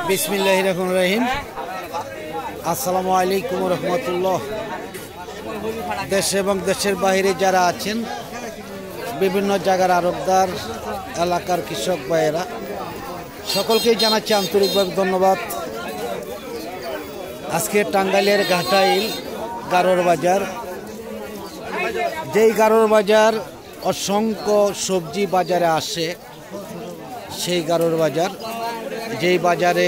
বিসমিল্লাহির রহমানির রহিম। আসসালামু আলাইকুম ওয়া রাহমাতুল্লাহ। দেশ এবং দেশের বাইরে যারা আছেন, বিভিন্ন জায়গার আড়তদার, এলাকার কৃষক ভাইয়েরা, সকলকেই জানাচ্ছি আন্তরিকভাবে ধন্যবাদ। আজকে টাঙ্গাইলের ঘাটাইল গারোর বাজার, যেই গারোর বাজার অসংখ্য সবজি বাজারে আসে, সেই গারোর বাজার, যেই বাজারে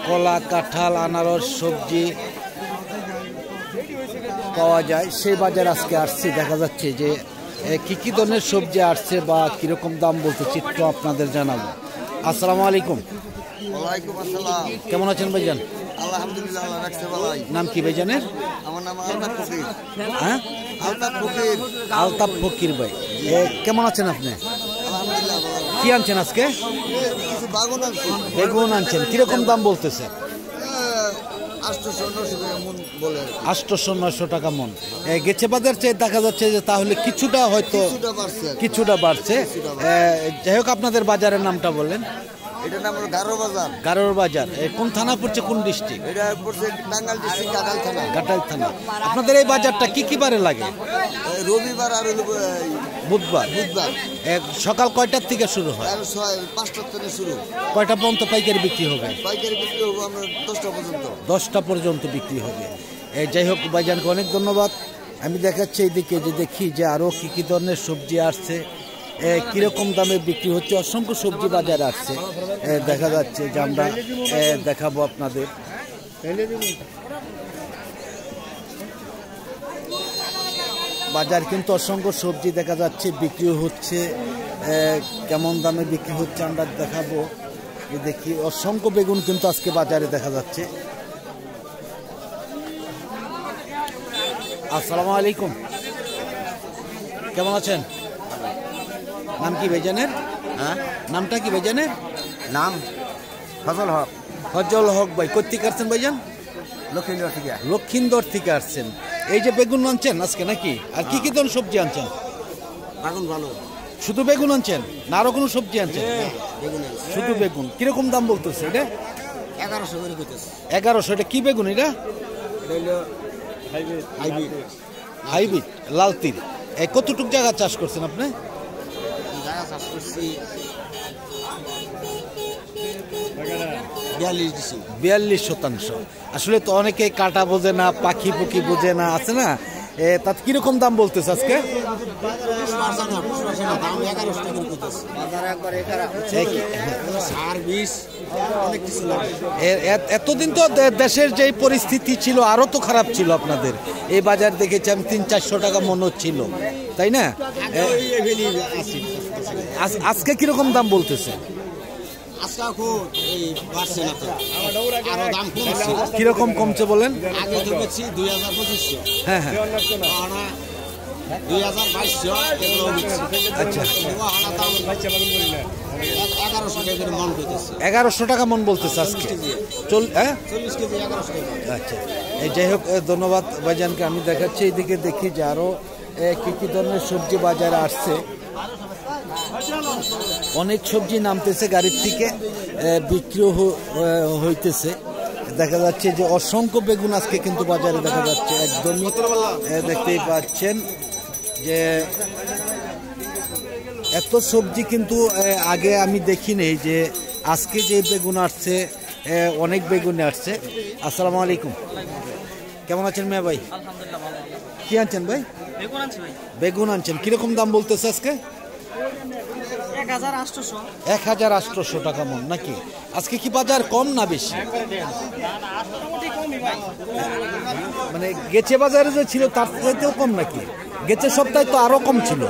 কলা, কাঁঠাল, আনারস, সবজি পাওয়া যায়, সেই বাজার আজকে আসছে। দেখা যাচ্ছে যে কি কি ধরনের সবজি আসছে বা কিরকম দাম বলতে চিত্র আপনাদের জানাবো। আসসালামু আলাইকুম। ওয়ালাইকুম আসসালাম। কেমন আছেন ভাইজান? আলহামদুলিল্লাহ, আল্লাহ রাখছে ভালোই। নাম কি ভাইজানের? আমার নাম আলতাফ ফকির। হ্যাঁ, আলতাফ ফকির। আলতাফ ফকির ভাই, কেমন আছেন আপনি? আলহামদুলিল্লাহ ভালো। কি আনছেন আজকে? কিছু বাগুন আনছি। বেগুন আনছেন, কিরকম দাম বলতেছে? 800-900 টাকা মন বলে। 800-900 টাকা মন। গেছে বাজার চেয়ে দেখা যাচ্ছে যে তাহলে কিছুটা হয়তো কিছুটা বাড়ছে। যাই হোক, আপনাদের বাজারের নামটা বললেন। এটার নাম হলো গারো বাজার। গারোর বাজার কোন থানা পড়ছে, কোন ডিস্ট্রিক্ট? এটা পড়ছে টাঙ্গাইল ডিস্ট্রিক্ট, ঘাটাইল থানা। ঘাটাইল থানা। আপনাদের এই বাজারটা কি কি বারে লাগে? রবিবার আর বুধবার। বুধবার। সকাল কয়টার থেকে শুরু হয়? 5টা থেকে শুরু। কয়টা পর্যন্ত পাইকারি বিক্রি হবে? পাইকারি বিক্রি হবে আমরা 10টা পর্যন্ত। 10টা পর্যন্ত বিক্রি হবে। যাই হোক, ভাইজানকে অনেক ধন্যবাদ। আমি দেখাচ্ছি এইদিকে, যে দেখি যে আরও কী কী ধরনের সবজি আসছে, কীরকম দামে বিক্রি হচ্ছে। অসংখ্য সবজি বাজারে আসছে, দেখা যাচ্ছে যে আমরা দেখাবো আপনাদের। বাজার কিন্তু অসংখ্য সবজি দেখা যাচ্ছে, বিক্রি হচ্ছে। কেমন দামে বিক্রি হচ্ছে আমরা দেখাবো। দেখি, অসংখ্য বেগুন কিন্তু আজকে বাজারে দেখা যাচ্ছে। আসসালামু আলাইকুম, কেমন আছেন? নাম কি ভাইজানের? হ্যাঁ, নামটা কি ভাইজানের? নাম ফজল হক। ফজল হক ভাই, কোথেকে আসছেন ভাইজান? লক্ষ্মীন্দর থেকে। লক্ষিন্দর থেকে আসছেন। এই যে বেগুন আনছেন আজকে নাকি? আর কি কি ধরনের সবজি আনছেন? বাগুন ভালো। শুধু বেগুন আনছেন না আরো কোনো সবজি আনছেন? শুধু বেগুন। কিরকম দাম বলতেছে এটা? 1100 করে কইতেছে। 1100। এটা কি বেগুন? এটা হাইব্রিড লাল তিল। কতটুক জায়গা চাষ করছেন আপনি? জায়গা চাষ করছি 42%। আসলে তো অনেকে কাটা বোঝে না, পাখি পুকি বোঝে না, আছে না? তাতে কিরকম দাম বলতেছে আজকে? এতদিন তো দেশের যে পরিস্থিতি ছিল আরো তো খারাপ ছিল আপনাদের। এই বাজার দেখেছি আমি 300-400 টাকা মনে হচ্ছিল, তাই না? আজকে কিরকম দাম বলতেছে? কিরকম কমছে বলেন? আগে তো বেশি 2500। হ্যাঁ হ্যাঁ, 2200। আচ্ছা। 1100 1100 টাকা করে মন কইতেছে। টাকা মন বলতেছে আজকে। 40 কেজি 1100 টাকা। আচ্ছা, যাই হোক, ধন্যবাদ ভাইজানকে। আমি দেখাচ্ছি এইদিকে, দেখি যে আরও কী কী ধরনের সবজি বাজারে আসছে। অনেক সবজি নামতেছে গাড়ির থেকে, বিক্রিও হইতেছে। দেখা যাচ্ছে যে অসংখ্য বেগুন আজকে কিন্তু বাজারে দেখা যাচ্ছে। একদমই দেখতেই পাচ্ছেন যে এত সবজি কিন্তু আগে আমি দেখি নেই। যে আজকে যে বেগুন আসছে, অনেক বেগুনে আসছে। আসসালামু আলাইকুম, কেমন আছেন মেয়া ভাই? আলহামদুলিল্লাহ ভালো। কি আনছেন ভাই? বেগুন আনছি ভাই। বেগুন আনছেন, কিরকম দাম বলতেছে আজকে? 1800। 1800 টাকা মন নাকি? আজকে কি বাজার কম না বেশি? মানে গেছে বাজারে যে ছিল তার চাইতেও কম নাকি? গেছে সপ্তাহে তো আরো কম ছিল।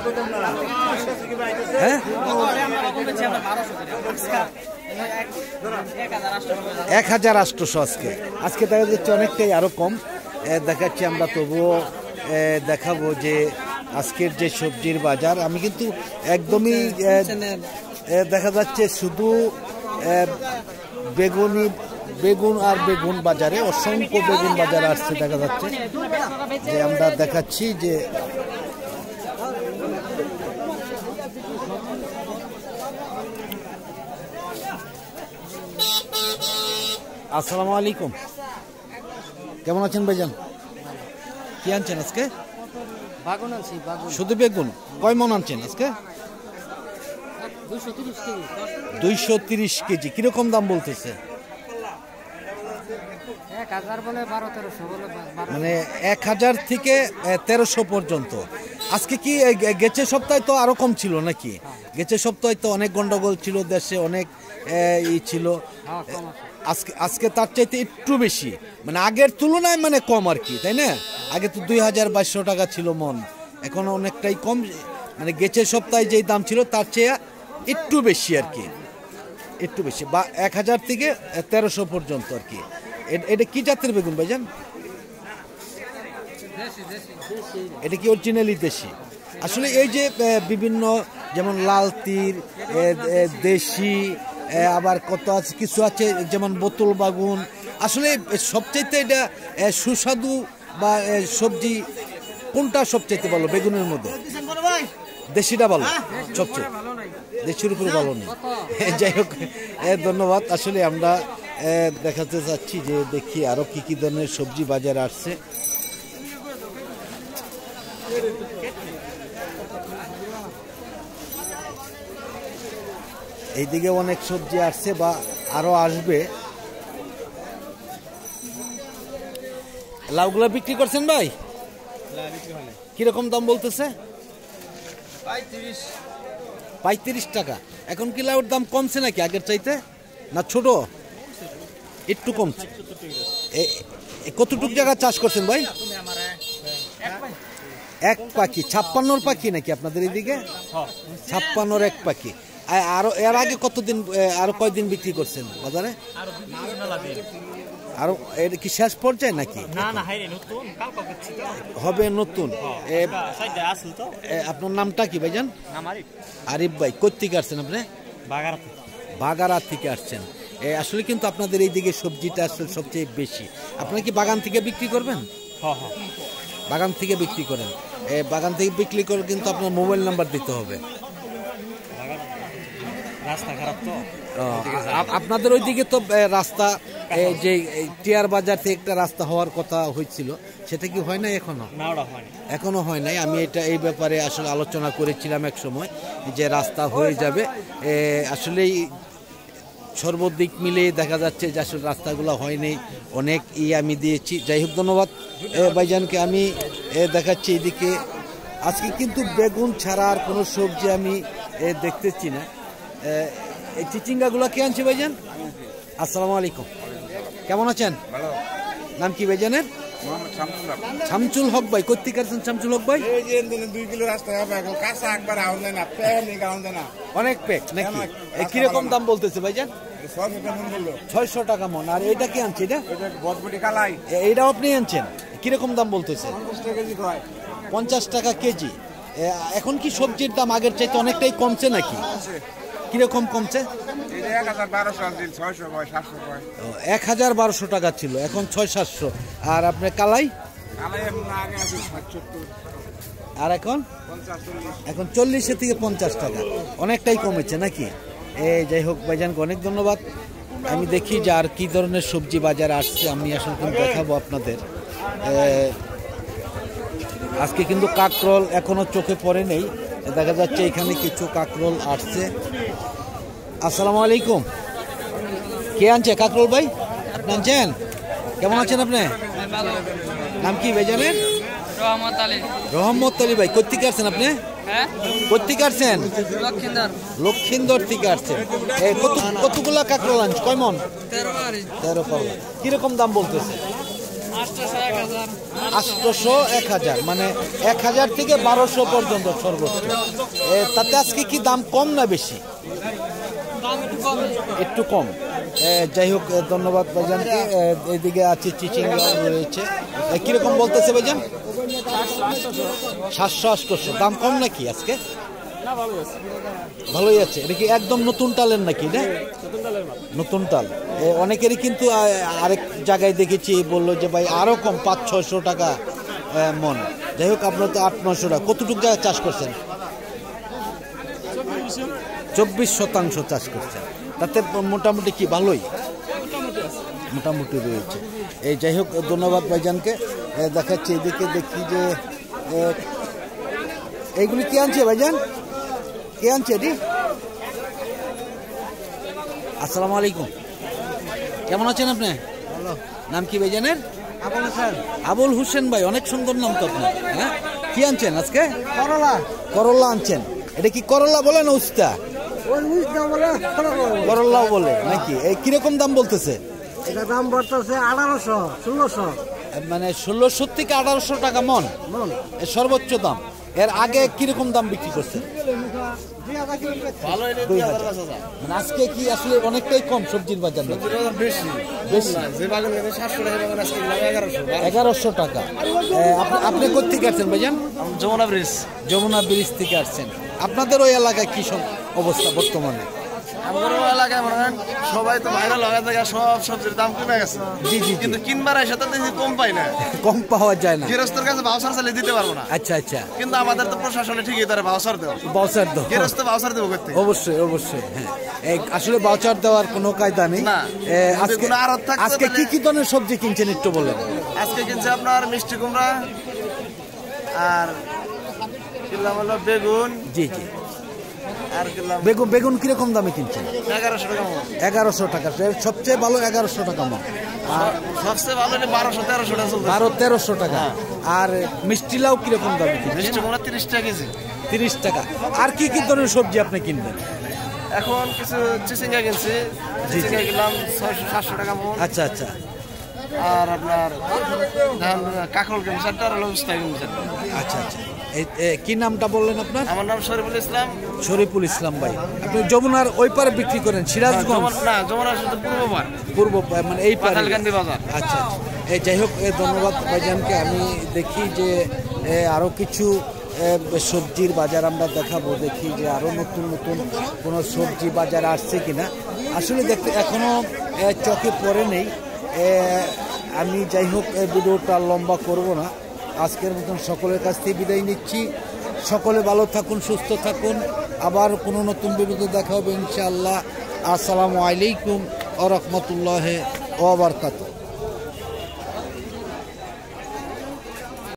হ্যাঁ, 1800 আজকে। আজকে দেখা যাচ্ছে অনেকটাই আরো কম দেখাচ্ছি আমরা। তবুও দেখাবো যে আজকের যে সবজির বাজার, আমি কিন্তু একদমই দেখা যাচ্ছে শুধু বেগুন আর বেগুন বাজারে, অসংখ্য বেগুন বাজারে আসছে দেখা যাচ্ছে। যে আমরা দেখাচ্ছি যে আসসালামু আলাইকুম, কেমন আছেন ভাইজান? কি আনছেন আজকে? বাগুন আনছি, বাগুন শুধু বেগুন। কয় মন আনছেন আজকে? 230 কেজি। 230 কেজি। কিরকম দাম বলতেছে? 1000 বলে 1200 বলে 1200। মানে 1000 থেকে 1300 পর্যন্ত। আজকে কি গেছে সপ্তাহে তো আরো কম ছিল নাকি? গেছে সপ্তাহে তো অনেক গন্ডগোল ছিল দেশে, অনেক ছিল। আজকে আজকে তার চাইতে একটু বেশি, মানে আগের তুলনায় মানে কম আর কি, তাই না? আগে তো 2200 টাকা ছিল মন, এখন অনেকটাই কম। মানে গেছে সপ্তাহে যেই দাম ছিল তার চেয়ে একটু বেশি আর কি, একটু বেশি, বা 1000 থেকে 1300 পর্যন্ত আর কি। এটা কি জাতের বেগুন ভাইজান? এটা কি অরিজিনালি দেশি? আসলে এই যে বিভিন্ন যেমন লাল তীর, দেশি, আবার কত আছে, কিছু আছে যেমন বোতল বাগুন। আসলে সবচাইতে এটা সুস্বাদু বা সবজি কোনটা সবচাইতে ভালো বেগুনের মধ্যে? দেশিটা ভালো সবচেয়ে, দেশির উপরে ভালো নেই। যাই হোক, ধন্যবাদ। আসলে আমরা দেখাতে চাচ্ছি যে দেখি আরো কি কি ধরনের সবজি বাজারে আসছে। এইদিকে অনেক সবজি আসছে বা আরো আসবে। লাউগুলা বিক্রি করছেন ভাই? কিরকম দাম বলতেছে? 35 টাকা। এখন কি লাউর দাম কমছে নাকি আগের চাইতে, না ছোট একটু কমছে? কতটুক জায়গা চাষ করছেন ভাই? এক পাখি। 56 পাখি নাকি আপনাদের এদিকে? 56 এক পাখি। আরো এর আগে কতদিন, আরো কয়দিন বিক্রি করছেন বাজারে? আরো এটা কি শেষ পর্যায়ে নাকি? হবে নতুন। আপনার নামটা কি ভাইজান? আরিফ ভাই। কোথেকে আসছেন আপনি? বাগারা থেকে আসছেন। আসলে কিন্তু আপনাদের এইদিকে সবজিটা আসলে সবচেয়ে বেশি। আপনারা কি বাগান থেকে বিক্রি করবেন? বাগান থেকে বিক্রি করেন। বাগান থেকে বিক্রি করে কিন্তু আপনার মোবাইল নাম্বার দিতে হবে। রাস্তা খারাপ তো আপনাদের ওইদিকে তো রাস্তা, যে টিয়ার বাজার থেকে একটা রাস্তা হওয়ার কথা হয়েছিল, সেটা কি হয় না এখনো? এখনো হয় নাই। আমি এটা এই ব্যাপারে আসলে আলোচনা করেছিলাম এক সময় যে রাস্তা হয়ে যাবে। আসলেই সর্বদিক মিলে দেখা যাচ্ছে যে আসলে রাস্তাগুলো হয়নি, অনেক আমি দিয়েছি। যাই হোক, ধন্যবাদ ভাইজানকে। আমি দেখাচ্ছি এদিকে আজকে কিন্তু বেগুন ছাড়া আর কোনো সবজি আমি দেখতেছি না। এই চিচিঙ্গাগুলো কে আনছে ভাইজান? আসসালামু আলাইকুম, কেমন আছেন? নাম কি ভাইজানের? শামসুল হক ভাই। কোথেকে আসছেন শামসুল হক ভাই? 2 কিলো রাস্তা হবে, কাঁচা একবার আউন দেয় না, অনেক প্যাক নাকি? কিরকম দাম বলতেছে ভাইজান? 600 টাকা মন। আর এটা কি আনছে? এটা বটবটি কালাই, এইটাও আপনি আনছেন? কিরকম দাম বলতেছে? 50 টাকা কেজি। এখন কি সবজির দাম আগের চাইতে অনেকটাই কমছে নাকি? কিরকম কমছে? 1012 টাকা ছিল, এখন 600-700। আর আপনার কালাই? আর এখন 40 থেকে 50 টাকা, অনেকটাই কমেছে নাকি? যাই হোক ভাইজানকে অনেক ধন্যবাদ। আমি দেখি যে আর কি ধরনের সবজি বাজারে আসছে, আমি আসলে কিন্তু দেখাবো আপনাদের। আজকে কিন্তু কাকরোল এখনো চোখে পড়ে নেই, দেখা যাচ্ছে এখানে কিছু কাকরোল আসছে। আসসালামু আলাইকুম, কে আনছে কাকরোল ভাই? আপনি আনছেন? কেমন আছেন আপনি? নাম কি ভাইজানের? রহমত আলী ভাই। কোথেকে আসছেন আপনি? কোথেকে আসছেন? লক্ষিন্দর থেকে আসছেন। কতগুলা কাকরোল আনছে? কয় মন? 13 পাউলা। কিরকম দাম বলতেছে? 800, 1000, মানে 1000 থেকে 1200 পর্যন্ত সর্বোচ্চ। তাতে আজকে কি দাম কম না বেশি? একটু কম। যাই হোক, ধন্যবাদ ভাইজানকে। এদিকে আছে চিচিঙ্গা রয়েছে। কিরকম বলতেছে ভাইজান? 700-800। দাম কম নাকি আজকে? ভালোই আছে। এটা কি একদম নতুন টালের নাকি? নতুন টাল। অনেকেরই কিন্তু আরেক জায়গায় দেখেছি বললো যে ভাই আরো কম, 500-600 টাকা মন। যাই হোক, আপনার তো 800-900 টাকা। কতটুকু জায়গায় চাষ করছেন? 24% চাষ করছেন। তাতে মোটামুটি কি ভালোই? মোটামুটি রয়েছে। এই যাই হোক, ধন্যবাদ ভাইজানকে। দেখাচ্ছে এদিকে, দেখি যে এইগুলি কে আনছে ভাইজান, কে আনছে এটি? আসসালামু আলাইকুম, কেমন আছেন আপনি? ভালো। নাম কি ভাইজানের? আবুল হোসেন। আবুল হোসেন ভাই, অনেক সুন্দর নাম তো আপনার। হ্যাঁ, কি আনছেন আজকে? করলা। করলা আনছেন। এটা কি করলা বলে না উস্তা? ওই উইটা বলে করলাও বলে নাকি? এই কিরকম দাম বলতেছে? এটা দাম বলতেছে 1800 1600 মানে 1600 থেকে 1800 টাকা মন মন। এর সর্বোচ্চ দাম। এর আগে কিরকম দাম বিক্রি করছে? 2000। মানে আজকে কি আসলে অনেকটাই কম সবজির বাজার? বেশি বেশি, 1100 টাকা। আপনি কোথেকে আসছেন ভাইজান? যমুনা ব্রিজ। যমুনা ব্রিজ থেকে আসছেন। আপনাদের ওই এলাকায় কি অবস্থা বর্তমানে? আমাদের এলাকায় মনে হয় সবাই তো বাইরে লাগা থেকে সব সবজির দাম কমে গেছে। জি জি, কিন্তু কিনবার এসে তো দেখি কম পাই না, কম পাওয়া যায় না। গৃহস্থের কাছে ভাউচার চালিয়ে দিতে পারবো না। আচ্ছা আচ্ছা, কিন্তু আমাদের তো প্রশাসনে ঠিকই তারা ভাউচার দেয়। বাউচার দাও, গৃহস্থ ভাউচার দেবো করতে। অবশ্যই অবশ্যই। হ্যাঁ, আসলে বাউচার দেওয়ার কোনো কায়দা নেই। না, আজকে কোনো আড়ত থাকতো আজকে কি কি ধরনের সবজি কিনছেন একটু বলেন? আজকে কিনছে আপনার মিষ্টি কুমড়া আর কিনলাম হলো বেগুন। জি জি, আর কিনলাম বেগুন কিরকম দামে কিনছেন? 1100 টাকা মন। 1100 টাকা, সবচেয়ে ভালো 1100 টাকা মন। আর সবচেয়ে ভালো 1200-1300 টাকা চলছে। 1200-1300 টাকা। আর মিষ্টি লাউ কিরকম দামে কিনছেন? মিষ্টি কুমড়া 30 টাকা কেজি। 30 টাকা। আর কি কি ধরনের সবজি আপনি কিনবেন? এখন কিছু চিচিঙ্গা কিনছি, চিচিঙ্গা কিনলাম 600-700 টাকা মন। আচ্ছা আচ্ছা আর আপনার কাকরোল কিনছি 4 টাকা কিনছি। আচ্ছা আচ্ছা। কি নামটা বললেন আপনার? আমার নাম শরীফুল ইসলাম। শরীফুল ইসলাম ভাই, আপনি যমুনার ওই পারে বিক্রি করেন? সিরাজগঞ্জ না, যমুনার সাথে পূর্ববার, পূর্ব, মানে এই পারে। পাতালকান্দি বাজার। আচ্ছা, এই যাই হোক, ধন্যবাদ ভাইজানকে। আমি দেখি যে আরও কিছু সবজির বাজার আমরা দেখাবো, দেখি যে আরও নতুন নতুন কোনো সবজি বাজার আসছে কিনা। আসলে দেখতে এখনও চোখে পড়ে নেই। আমি যাই হোক, ভিডিওটা লম্বা করব না। আজকের মতন সকলের কাছ থেকে বিদায় নিচ্ছি। সকলে ভালো থাকুন, সুস্থ থাকুন। আবার কোনো নতুন ভিডিওতে দেখা হবে ইনশাআল্লাহ। আসসালামু আলাইকুম ওয়া রাহমাতুল্লাহি ওয়া বারাকাতুহু।